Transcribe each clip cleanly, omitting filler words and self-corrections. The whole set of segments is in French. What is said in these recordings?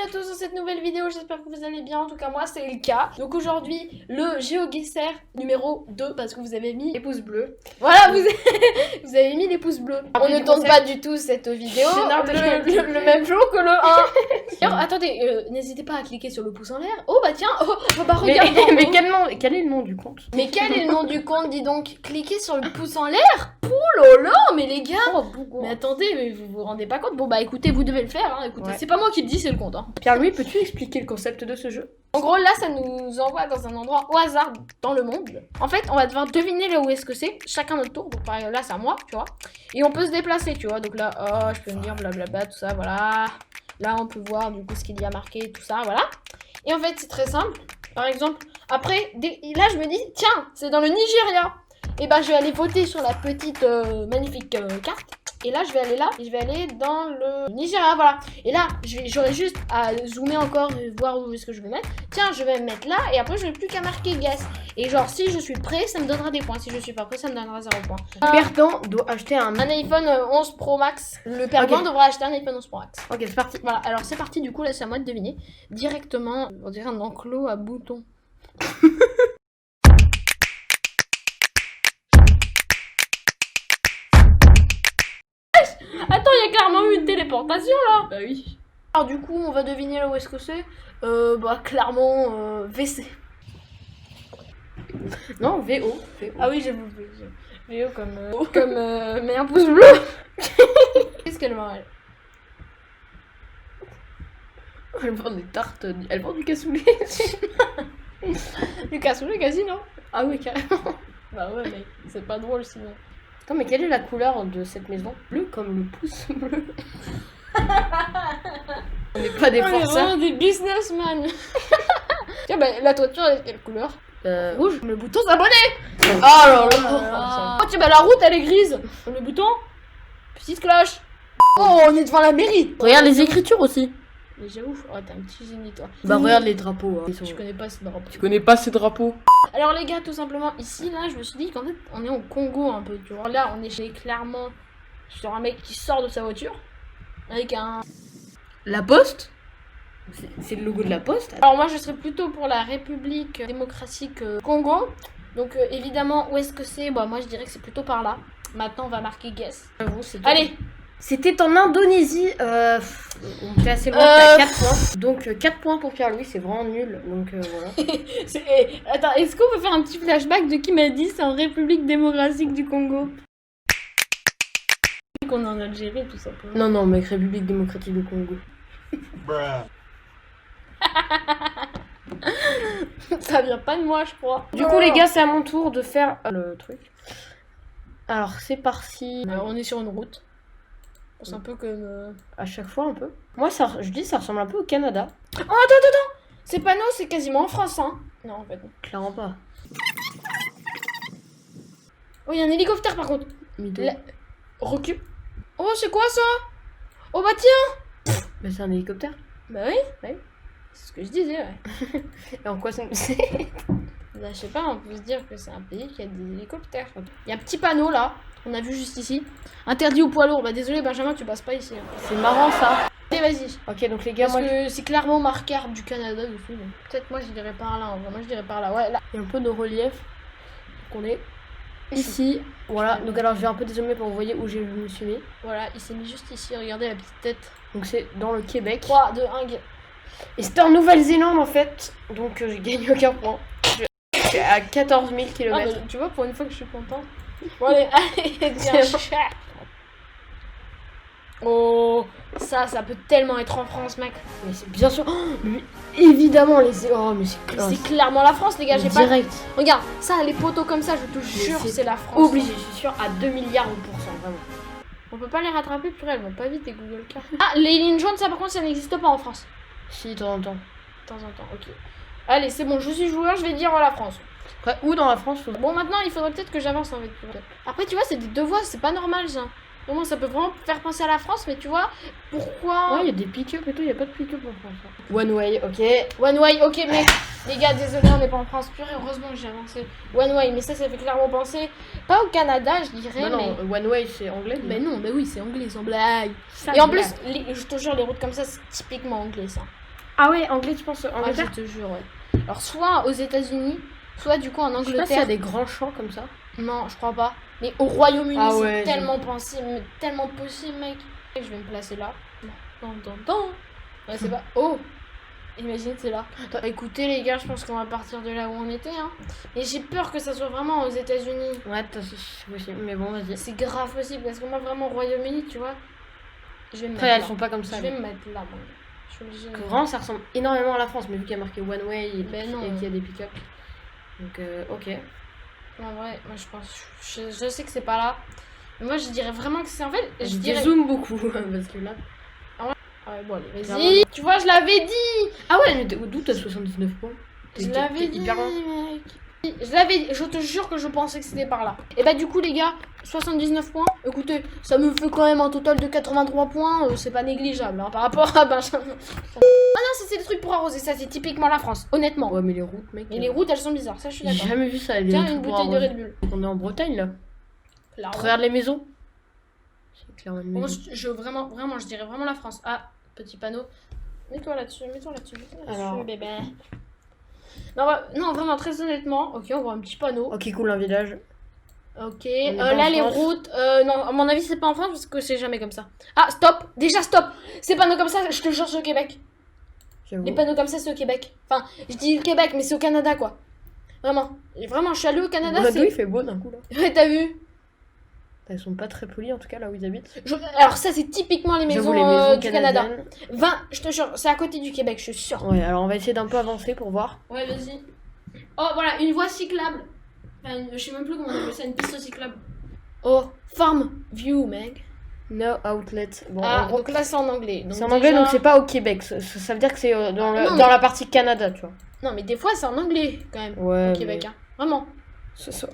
bienvenue à tous dans cette nouvelle vidéo, j'espère que vous allez bien, en tout cas moi c'est le cas. Donc aujourd'hui, le GeoGuessr numéro 2, parce que vous avez mis les pouces bleus. Voilà, vous avez mis les pouces bleus. On ne tourne pas du tout cette vidéo le même jour que le 1. Alors attendez, n'hésitez pas à cliquer sur le pouce en l'air. Oh bah tiens, bah regardez. Mais quel est le nom du compte? Mais quel est le nom du compte, dis donc? Cliquez sur le pouce en l'air. Oh là là, mais les gars. Mais attendez, mais vous vous rendez pas compte? Bon bah écoutez, vous devez le faire, hein. Écoutez, c'est pas moi qui le dis, c'est le compte, hein. Pierre-Louis, peux-tu expliquer le concept de ce jeu? En gros, là, ça nous envoie dans un endroit au hasard dans le monde. En fait, on va devoir deviner là où est-ce que c'est, chacun notre tour. Donc, par exemple, là, c'est à moi, tu vois. Et on peut se déplacer, tu vois. Donc là, oh, je peux me dire blablabla, tout ça, voilà. Là, on peut voir du coup ce qu'il y a marqué, tout ça, voilà. Et en fait, c'est très simple. Par exemple, après, là, je me dis, tiens, c'est dans le Nigeria. Et bah, je vais aller voter sur la petite magnifique carte. Et là, je vais aller là, et je vais aller dans le Nigeria, voilà. Et là, j'aurai juste à zoomer encore et voir où est-ce que je vais mettre. Tiens, je vais me mettre là, et après, je n'ai plus qu'à marquer guess. Et genre, si je suis prêt, ça me donnera des points. Si je suis pas prêt, ça me donnera 0 points. Le perdant doit acheter un iPhone 11 Pro Max. Le perdant devra acheter un iPhone 11 Pro Max. Ok, c'est parti. Voilà, alors c'est parti, du coup, là, c'est à moi de deviner. Directement, on dirait un enclos à boutons. Attends, il y a clairement eu une téléportation là. Bah oui. Alors du coup, on va deviner là où est-ce que c'est. Bah clairement WC. Non, VO. Ah oui, j'ai bouffé. VO comme mais un pouce bleu. Qu'est-ce qu'elle vend elle? Elle vend des tartes, elle vend du cassoulet. Du cassoulet quasi non? Ah oui, carrément. Bah ouais, mais c'est pas drôle sinon. Attends, mais quelle est la couleur de cette maison? Bleu comme le pouce bleu. On n'est pas des forçats. Vraiment des businessmen. Tiens, bah la toiture, elle est quelle couleur? Rouge. Le bouton s'abonner. Oh là là. Oh tiens, bah la route elle est grise. Le bouton, petite cloche. Oh, on est devant la mairie. Regarde les écritures aussi. Mais j'avoue, oh, t'es un petit génie toi. Bah regarde les drapeaux. Hein. Je connais pas ce drapeau. Tu connais pas ces drapeaux? Alors les gars, tout simplement, ici, là, je me suis dit qu'en fait, on est au Congo un peu, tu vois. Là, on est clairement sur un mec qui sort de sa voiture. Avec un... La Poste? C'est le logo de la Poste. Alors moi, je serais plutôt pour la République démocratique Congo. Donc évidemment, où est-ce que c'est? Bah moi, je dirais que c'est plutôt par là. Maintenant, on va marquer guess. Allez. C'était en Indonésie, on était assez loin, à 4 points. Donc 4 points pour Pierre-Louis, c'est vraiment nul. Donc voilà. Attends, est-ce qu'on peut faire un petit flashback de qui m'a dit c'est en République démocratique du Congo? Qu'on est en Algérie, tout simplement. Non, mec, République démocratique du Congo. Ça vient pas de moi, je crois. Du coup, les gars, c'est à mon tour de faire le truc. Alors, c'est parti. Alors, on est sur une route. C'est un peu comme... À chaque fois, un peu. Moi, je dis, ça ressemble un peu au Canada. Oh, attends. Ces panneaux, c'est quasiment en France, hein. Non, en fait, non. Clairement pas. Oh, il y a un hélicoptère, par contre. Recule. Oh, c'est quoi, ça? Oh, bah tiens. Mais c'est un hélicoptère. Bah oui. C'est ce que je disais, ouais. Et en quoi ça me sert? Bah, je sais pas, on peut se dire que c'est un pays qui a des hélicoptères. Il y a un petit panneau, là. On a vu juste ici. Interdit aux poids lourds. Bah désolé Benjamin, tu passes pas ici. Hein. C'est marrant ça. Allez, vas-y. Ok, donc les gars, parce que c'est clairement marqué arbre du Canada dessus. Peut-être moi je dirais par là. Moi je dirais par là. Ouais, là. Il y a un peu de relief. Donc on est ici. Voilà. Donc alors je vais un peu dézoomer pour vous voyez où je me suis mis. Voilà, il s'est mis juste ici. Regardez la petite tête. Donc c'est dans le Québec. 3, 2, 1. Et c'était en Nouvelle-Zélande en fait. Donc j'ai gagné aucun point. Je suis à 14 000 km. Ah, bah, tu vois, pour une fois que je suis contente. Bon allez, tiens. Oh, ça peut tellement être en France, mec. Mais c'est bien sûr. Oh, mais évidemment les. Oh, mais c'est clairement la France, les gars. J'ai direct. Pas. Regarde, ça, les poteaux comme ça, je te jure, c'est la France. Obligé, je suis sûr à 2 milliards de pourcents, vraiment. On peut pas les rattraper, purée, elles vont pas vite, les Google Cars. Ah, les lignes jaunes, ça par contre, ça n'existe pas en France. Si, de temps en temps. De temps en temps, ok. Allez, c'est bon, je suis joueur, je vais dire la France. Après, où dans la France Bon, maintenant, il faudrait peut-être que j'avance avec. Après, tu vois, c'est des deux voies, c'est pas normal, ça. Vraiment, ça peut vraiment faire penser à la France, mais tu vois, pourquoi... Ouais, il y a des pick-up et tout, il y a pas de pick-up en France. One way, ok. One way, ok, mais les gars, désolé, on n'est pas en France. Purée, heureusement que j'ai avancé. One way, mais ça fait clairement penser, pas au Canada, je dirais, non, mais... One way, c'est anglais. Mais non, mais oui, c'est anglais, sans blague. Et en plus, je te jure, les routes comme ça, c'est typiquement anglais, ça. Ah ouais, anglais, tu penses Ah, je Angleterre? te jure, ouais. Alors, soit aux États-Unis, soit du coup en Je sais pas s'il y a Angleterre. des grands champs comme ça. Non, je crois pas. Mais au Royaume-Uni, Ah c'est ouais, tellement possible, tellement possible, mec. Je vais me placer là. Ouais, c'est pas. Oh! Imagine, c'est là. Écoutez, les gars, je pense qu'on va partir de là où on était, hein. Et j'ai peur que ça soit vraiment aux États-Unis. Ouais, c'est possible. Mais bon, vas-y. C'est grave possible, parce que moi, vraiment, au Royaume-Uni, tu vois, je vais me Après, mettre elles là. sont pas comme ça. Je vais me mettre là, moi. Je suis obligée de me Vraiment, ça ressemble énormément à la France, mais vu qu'il y a marqué One Way et, Ben non. et qu'il y a des pick-up. Donc, ok. En vrai, moi, je pense. Je sais que c'est pas là. Mais moi, je dirais vraiment que c'est en fait. Je dirais. zoome beaucoup, parce que là... Ah ouais, bon, allez, Clairement. vas-y. Tu vois, je l'avais dit. Ah ouais, mais d'où t'as 79 points? Je l'avais dit, mec. Je l'avais dit, je te jure que je pensais que c'était par là. Et bah du coup les gars, 79 points. Écoutez, ça me fait quand même un total de 83 points. C'est pas négligeable hein, par rapport à Benjamin. Ah non, ça c'est des trucs pour arroser. Ça c'est typiquement la France, honnêtement. Ouais, mais les routes, mec. Mais les routes elles sont bizarres, ça je suis J'ai d'accord. jamais vu ça. Tiens, une bouteille de Red Bull. On est en Bretagne là. Clairement. Regarde les maisons. C'est clairement une Moi, maison. vraiment, je dirais vraiment la France. Ah, petit panneau. Mets-toi là-dessus, Alors. bébé. Non, vraiment, très honnêtement. Ok, on voit un petit panneau. Ok, cool, un village. Ok, est pas là en les France. routes, non, à mon avis c'est pas en France parce que c'est jamais comme ça. Ah, stop, déjà stop. Ces panneaux comme ça, je te jure, c'est au Québec. J'avoue. Les panneaux comme ça, c'est au Québec. Enfin, je dis le Québec, mais c'est au Canada quoi. Vraiment, je suis allée au Canada. Bordeaux, il fait beau d'un coup là. Ouais, t'as vu? Elles sont pas très polies en tout cas là où ils habitent. Alors ça, c'est typiquement les maisons, J'avoue, les maisons du Canada. canadiennes. 20, je te jure, c'est à côté du Québec, je suis sûre. Ouais, alors on va essayer d'un peu avancer pour voir. Ouais, vas-y. Oh, voilà, une voie cyclable. Enfin, je sais même plus comment on appelle ça, une piste cyclable. Oh, Farm View, mec. No outlet. Bon, Ah, en gros, donc là c'est en anglais. c'est en anglais déjà- donc c'est pas au Québec. Ça veut dire que c'est dans, Non, mais- dans la partie Canada, tu vois. Non, mais des fois c'est en anglais quand même. Ouais. Au Québec, hein. Vraiment.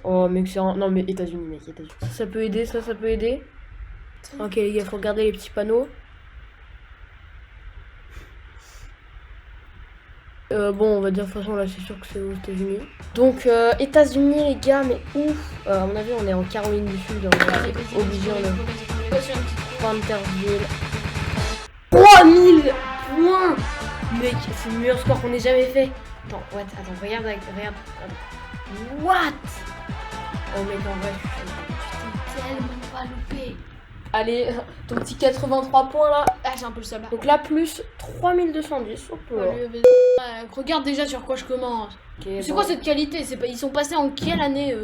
Oh, mec, c'est non, mais États-Unis, mec, États-Unis. Ça peut aider, ça peut aider. Ok, les gars, faut regarder les petits panneaux. Bon, on va dire de toute façon, là, c'est sûr que c'est aux États-Unis. Donc, États-Unis, les gars, mais ouf. À mon avis, on est en Caroline du Sud. On est obligé, on est Winterville. 3000 points. Mec, c'est le meilleur score qu'on ait jamais fait. Attends, regarde. What? Oh, mec, en vrai, je suis Tellement pas loupé. Allez, ton petit 83 points là. Ah, j'ai un peu le seum là. Donc là, plus 3210. Hop là. Regarde déjà sur quoi je commence. Ok, C'est bon. quoi cette qualité? C'est pas... Ils sont passés en quelle année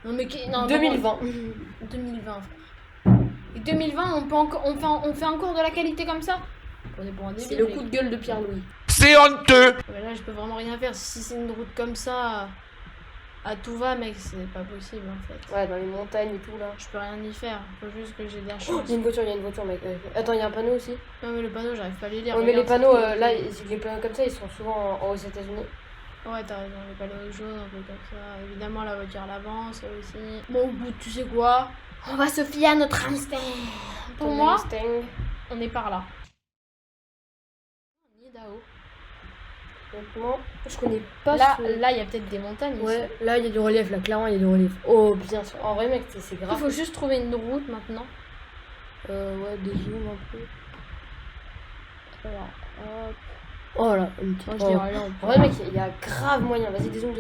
Non mais non, 2020. 2020 frère. Et 2020 on fait encore de la qualité comme ça? On est pour un débile, C'est le mec. coup de gueule de Pierre-Louis. C'est honteux. Mais là je peux vraiment rien faire. Si c'est une route comme ça à tout va mec, c'est pas possible en fait. Ouais, dans les montagnes et tout là. Je peux rien y faire. Faut juste que j'ai de la Oh, chance. il y a une voiture, mec. Attends, il y a un panneau aussi. Non mais le panneau j'arrive pas à les lire. Ouais, mais les Regarde, panneaux, c'est tout. là, les panneaux comme ça, ils sont souvent aux États-Unis. Ouais, t'as raison, les panneaux jaunes, un peu comme ça. Évidemment, la voiture à l'avant, ça aussi. Bon, au bout, tu sais quoi? On va se fier à notre instinct. Pour Ton moi, Mustang. on est par là. Nidao. Honnêtement, je connais pas Là, ce... là, il y a peut-être des montagnes Ouais, ici. là, il y a du relief, là, clairement, il y a du relief. Oh, bien sûr. En vrai, mec, c'est Il grave. faut juste trouver une route maintenant. Ouais, des zooms un peu. Alors, hop. Oh là, une petite... Moi, je dirais là, on En peut- vrai, mec, il y a grave moyen. Vas-y, des zooms.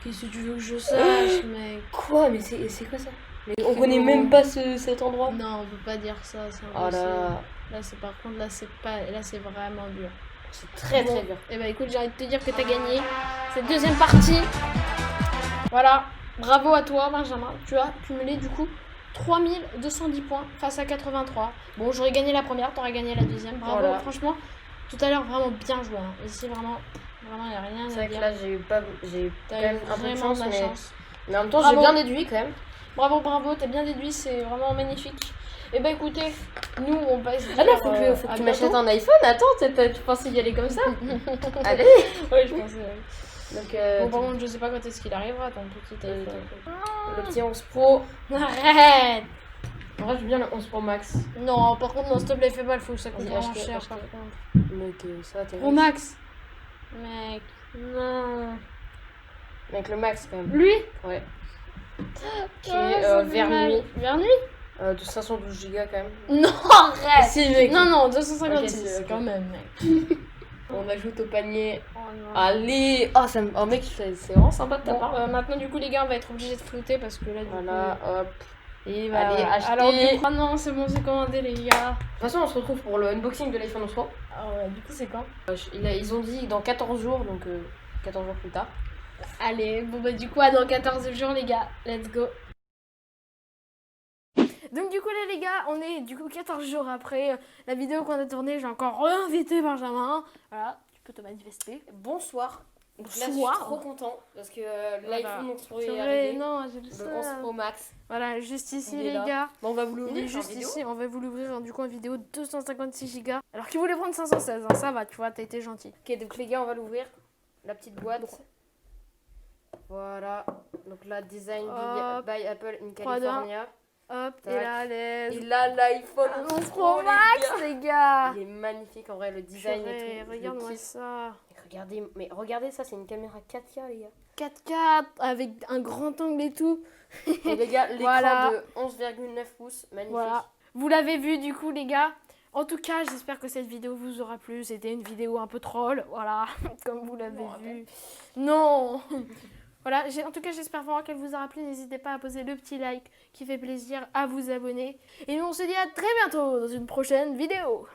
Qu'est-ce que tu veux que je sache, mec? Quoi? Mais c'est quoi ça? Mais on connaît même pas cet endroit. Non, on peut pas dire ça. C'est Oh là, Là, c'est par contre, là, c'est pas... Là, c'est vraiment dur. c'est très Bon. très dur. Et bah écoute, j'ai envie de te dire que t'as gagné cette deuxième partie. Voilà, bravo à toi Benjamin. Tu as cumulé du coup 3210 points face à 83. Bon, j'aurais gagné la première, t'aurais gagné la deuxième. Bravo, Voilà. franchement, tout à l'heure vraiment bien joué. Hein. Ici vraiment, il n'y a rien C'est à vrai que dire. là, j'ai eu quand T'as eu même un peu de vraiment chance, de la mais... chance. mais en même temps, j'ai Bravo. bien déduit quand même. Bravo, t'as bien déduit, c'est vraiment magnifique. Et bah écoutez, nous on passe. Ah là, faut que à tu bientôt. m'achètes un iPhone. Attends, tu pensais y aller comme ça? Allez. Ouais, je pensais. Donc, Bon, par contre, je sais pas quand est-ce qu'il arrivera, ton petit euh, téléphone. le petit 11 Pro. Arrête! En vrai, je veux bien le 11 Pro Max. Non, par contre, non, s'il te plaît, fais pas le fou, ça coûte Vas-y, vraiment achetez, cher achetez. par contre. Mec, ça, t'es Pro Max! Mec, non. Mec, le Max quand même. Lui? Ouais. Ah, ça fait vers mal. nuit. Vers nuit? De 512 Go quand même. Non, arrête. Si, mec. Non, non, 256, Ok, si, ok. quand même, mec. On ajoute au panier. Oh, non. Allez. Oh, oh mec, c'est vraiment sympa de ta Bon, part. maintenant, du coup, les gars, on va être obligés de flouter parce que là, du Voilà, coup... hop. Et Allez, achetez. Alors, du coup... Ah non, c'est bon, c'est commandé, les gars. De toute façon, on se retrouve pour le unboxing de l'iPhone 11 Pro. Ah ouais, du coup, c'est quand? Ils ont dit dans 14 jours, donc 14 jours plus tard. Allez, bon bah du coup, dans 14 jours, les gars, let's go. Donc du coup là les gars, on est du coup 14 jours après la vidéo qu'on a tournée. J'ai encore réinvité Benjamin. Voilà, tu peux te manifester. Bonsoir. Donc là, je Bonsoir. suis trop content parce que Voilà. l'iPhone 11 Pro C'est est vrai, arrivé. non, j'ai le Le 11 Pro Max. Voilà, juste ici Il est les là. gars. Bon, on va vous Il l'ouvrir est en juste vidéo. ici, on va vous l'ouvrir du coup en vidéo 256 Go. Alors qu'il voulait prendre 516, hein, ça va, tu vois, t'as été gentil. Ok, donc les gars, on va l'ouvrir. La petite boîte. Voilà. Donc là, design Hop. by Apple in 3, 2, California. Hop, Tac. et là, les... Et là, l'iPhone 11 11 Pro, Pro les Max, gars. les gars. Il est magnifique en vrai, le design Purée, et tout. Je le regarde-moi kiffe. ça. Mais regardez ça, c'est une caméra 4K, les gars. 4K avec un grand angle et tout. Et les gars, l'écran Voilà. de 11,9 pouces, magnifique. Voilà. Vous l'avez vu du coup les gars. En tout cas, j'espère que cette vidéo vous aura plu. C'était une vidéo un peu troll, voilà, comme vous l'avez vu. Non. Voilà, en tout cas, j'espère vraiment qu'elle vous aura plu. N'hésitez pas à poser le petit like qui fait plaisir, à vous abonner. Et nous, on se dit à très bientôt dans une prochaine vidéo.